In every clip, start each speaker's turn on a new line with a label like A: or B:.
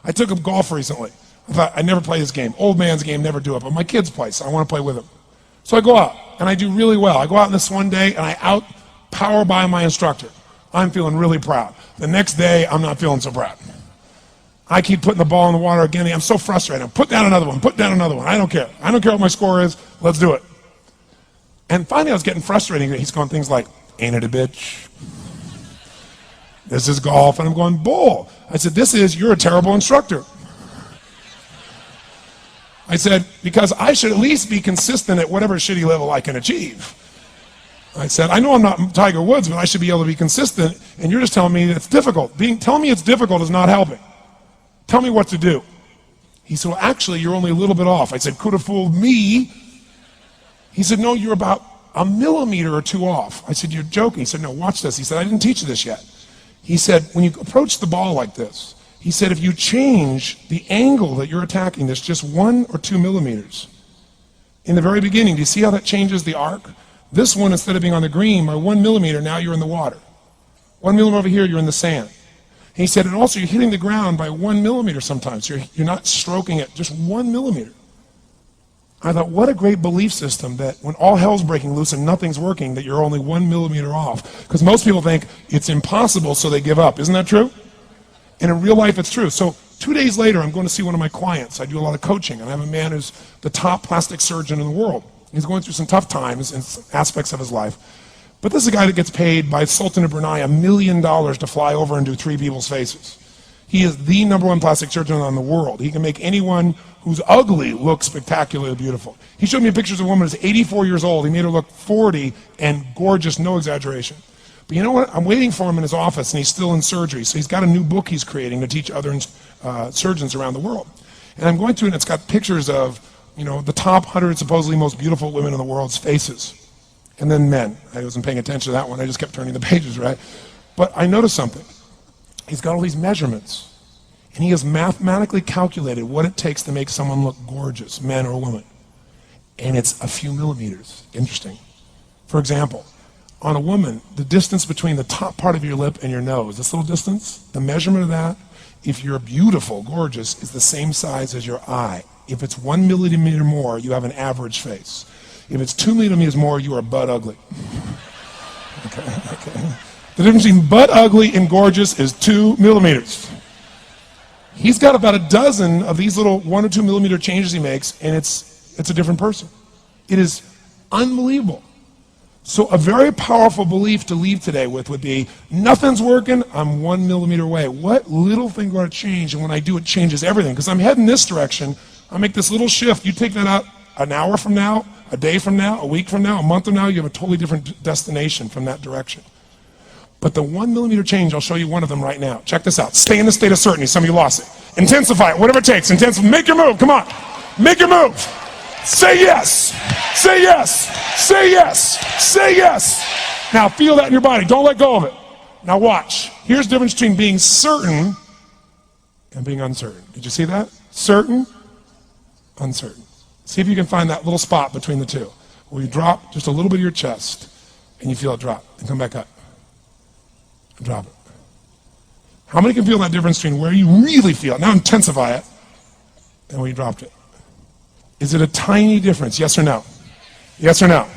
A: I took up golf recently. I thought, I'd never play this game. Old man's game, never do it. But my kids play, so I want to play with them. So I go out, and I do really well. I go out on this one day, and I out-power by my instructor. I'm feeling really proud. The next day, I'm not feeling so proud. I keep putting the ball in the water again. I'm so frustrated. Put down another one. Put down another one. I don't care. I don't care what my score is. Let's do it. And finally, I was getting frustrated. He's going things like, ain't it a bitch? This is golf. And I'm going, bull. I said, you're a terrible instructor. I said, because I should at least be consistent at whatever shitty level I can achieve. I said, I know I'm not Tiger Woods, but I should be able to be consistent, and you're just telling me it's difficult. Telling me it's difficult is not helping. Tell me what to do. He said, well, actually, you're only a little bit off. I said, could have fooled me. He said, no, you're about a millimeter or two off. I said, you're joking. He said, no, watch this. He said, I didn't teach you this yet. He said, when you approach the ball like this, he said, if you change the angle that you're attacking this just 1 or 2 millimeters, in the very beginning, do you see how that changes the arc? This one, instead of being on the green, by 1 millimeter, now you're in the water. 1 millimeter over here, you're in the sand. And he said, and also you're hitting the ground by 1 millimeter sometimes. You're not stroking it, just 1 millimeter. I thought, what a great belief system that when all hell's breaking loose and nothing's working, that you're only 1 millimeter off. Because most people think it's impossible, so they give up. Isn't that true? And in real life, it's true. So 2 days later, I'm going to see one of my clients. I do a lot of coaching, and I have a man who's the top plastic surgeon in the world. He's going through some tough times in aspects of his life. But this is a guy that gets paid by Sultan of Brunei $1 million to fly over and do 3 people's faces. He is the #1 plastic surgeon in the world. He can make anyone who's ugly look spectacularly beautiful. He showed me pictures of a woman who's 84 years old. He made her look 40 and gorgeous, no exaggeration. But you know what? I'm waiting for him in his office, and he's still in surgery. So he's got a new book he's creating to teach other surgeons around the world. And I'm going through it, and it's got pictures of the top 100 supposedly most beautiful women in the world's faces. And then men. I wasn't paying attention to that one. I just kept turning the pages, right? But I noticed something. He's got all these measurements. And he has mathematically calculated what it takes to make someone look gorgeous, man or woman. And it's a few millimeters. Interesting. For example, on a woman, the distance between the top part of your lip and your nose, this little distance, the measurement of that, if you're beautiful, gorgeous, is the same size as your eye. If it's 1 millimeter more, you have an average face. If it's 2 millimeters more, you are butt ugly. Okay. The difference between butt ugly and gorgeous is 2 millimeters. He's got about a dozen of these little 1 or 2 millimeter changes he makes, and it's a different person. It is unbelievable. So a very powerful belief to leave today with would be, nothing's working, I'm 1 millimeter away. What little thing going to change? And when I do, it changes everything. Because I'm heading this direction, I make this little shift. You take that out an hour from now, a day from now, a week from now, a month from now, you have a totally different destination from that direction. But the 1 millimeter change, I'll show you one of them right now. Check this out. Stay in the state of certainty. Some of you lost it. Intensify it, whatever it takes. Make your move. Come on. Make your move. Say yes. Say yes. Say yes. Say yes. Now feel that in your body. Don't let go of it. Now watch. Here's the difference between being certain and being uncertain. Did you see that? Certain, uncertain. See if you can find that little spot between the two, where you drop just a little bit of your chest, and you feel it drop, and come back up. And drop it. How many can feel that difference between where you really feel it, now intensify it, and where you dropped it? Is it a tiny difference, yes or no? Yes or no?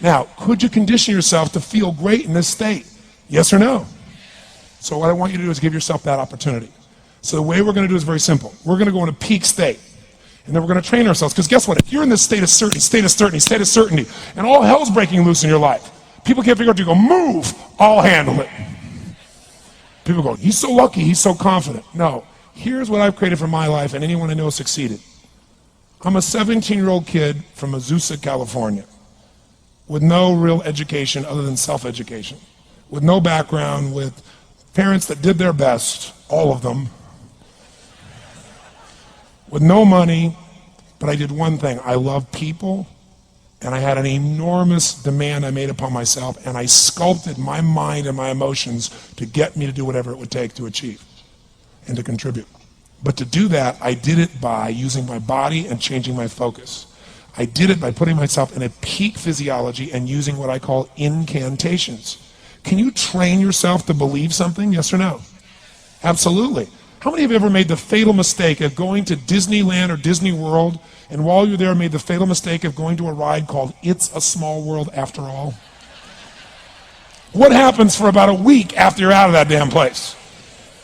A: Now, could you condition yourself to feel great in this state? Yes or no? So what I want you to do is give yourself that opportunity. So the way we're going to do is very simple. We're going to go in a peak state. And then we're going to train ourselves. Because guess what? If you're in this state of certainty, and all hell's breaking loose in your life, people can't figure out to go, move, I'll handle it. People go, he's so lucky, he's so confident. No. Here's what I've created for my life, and anyone I know has succeeded. I'm a 17-year-old kid from Azusa, California, with no real education other than self-education, with no background, with parents that did their best, all of them, with no money, but I did one thing. I love people, and I had an enormous demand I made upon myself, and I sculpted my mind and my emotions to get me to do whatever it would take to achieve and to contribute. But to do that, I did it by using my body and changing my focus. I did it by putting myself in a peak physiology and using what I call incantations. Can you train yourself to believe something? Yes or no? Absolutely. How many of you ever made the fatal mistake of going to Disneyland or Disney World, and while you're there made the fatal mistake of going to a ride called It's a Small World After All? What happens for about a week after you're out of that damn place?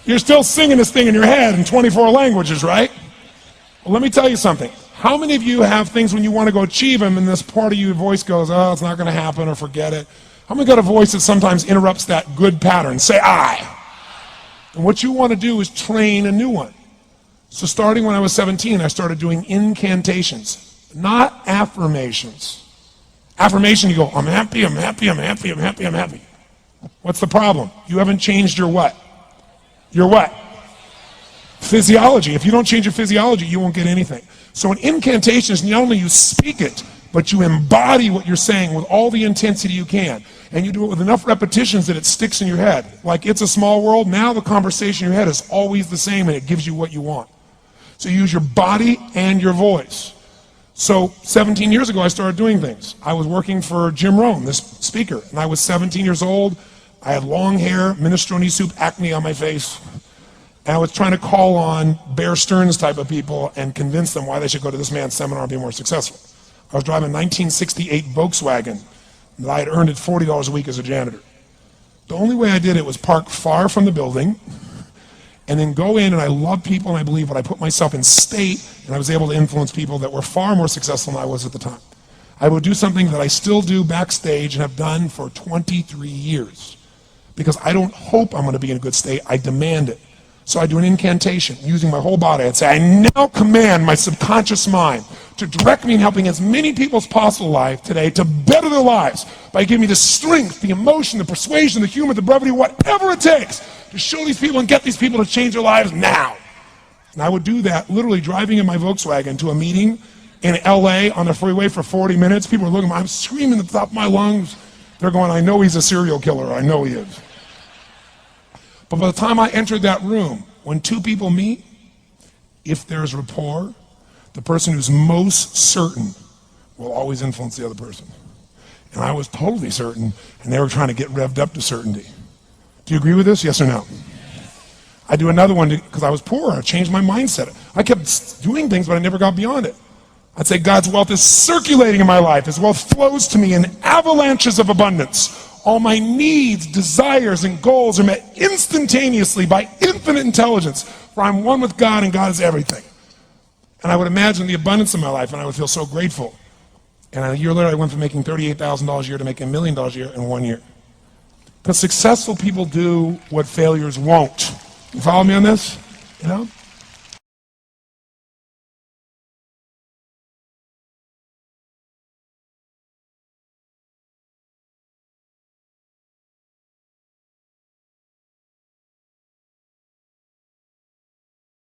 A: You're still singing this thing in your head in 24 languages, right? Well, let me tell you something. How many of you have things when you want to go achieve them and this part of your voice goes, oh, it's not going to happen, or forget it? How many got a voice that sometimes interrupts that good pattern? Say I. And what you want to do is train a new one. So starting when I was 17, I started doing incantations, not affirmations. Affirmation, you go, I'm happy, I'm happy, I'm happy, I'm happy, I'm happy. What's the problem? You haven't changed your what? Your what? Physiology. If you don't change your physiology, you won't get anything. So an incantation is not only you speak it, but you embody what you're saying with all the intensity you can. And you do it with enough repetitions that it sticks in your head. Like It's a Small World, now the conversation in your head is always the same and it gives you what you want. So you use your body and your voice. So 17 years ago I started doing things. I was working for Jim Rohn, this speaker, and I was 17 years old. I had long hair, minestrone soup, acne on my face. And I was trying to call on Bear Stearns type of people and convince them why they should go to this man's seminar and be more successful. I was driving a 1968 Volkswagen that I had earned at $40 a week as a janitor. The only way I did it was park far from the building and then go in, and I love people, and I believe when I put myself in state, and I was able to influence people that were far more successful than I was at the time. I would do something that I still do backstage and have done for 23 years because I don't hope I'm going to be in a good state, I demand it. So I do an incantation using my whole body. I'd say, I now command my subconscious mind to direct me in helping as many people as possible alive today to better their lives by giving me the strength, the emotion, the persuasion, the humor, the brevity, whatever it takes to show these people and get these people to change their lives now. And I would do that literally driving in my Volkswagen to a meeting in LA on the freeway for 40 minutes. People are looking at me, I'm screaming at the top of my lungs. They're going, I know he's a serial killer, I know he is. But by the time I entered that room, when two people meet, if there's rapport, the person who's most certain will always influence the other person. And I was totally certain, and they were trying to get revved up to certainty. Do you agree with this? Yes or no? I do another one because I was poor. I changed my mindset. I kept doing things, but I never got beyond it. I'd say God's wealth is circulating in my life. His wealth flows to me in avalanches of abundance. All my needs, desires, and goals are met instantaneously by infinite intelligence, for I'm one with God and God is everything. And I would imagine the abundance of my life, and I would feel so grateful. And a year later, I went from making $38,000 a year to making $1 million a year in 1 year. Because successful people do what failures won't. You follow me on this? You know?